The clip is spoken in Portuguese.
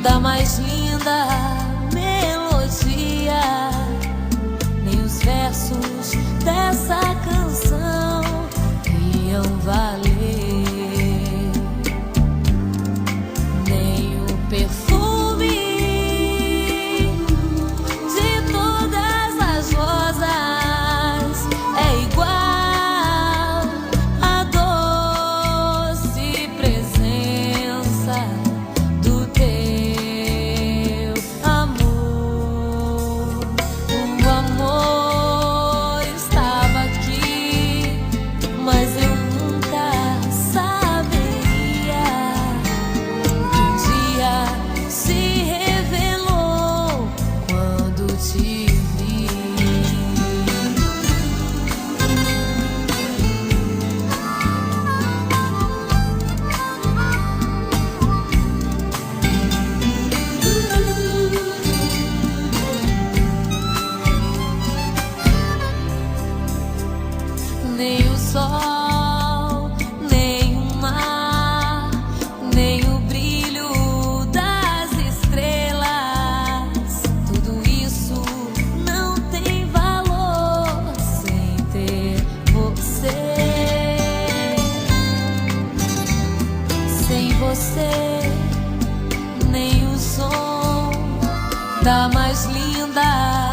da mais linda melodia, nem os versos dessa canção iam valer, nem o perfume de todas as rosas é igual à doce presença do teu amor. O amor estava aqui, mas eu nunca saberia que um dia se revelou quando te vi. Nem o sol, nem o mar, nem o brilho das estrelas, tudo isso não tem valor sem ter você. Sem você, nem o som da mais linda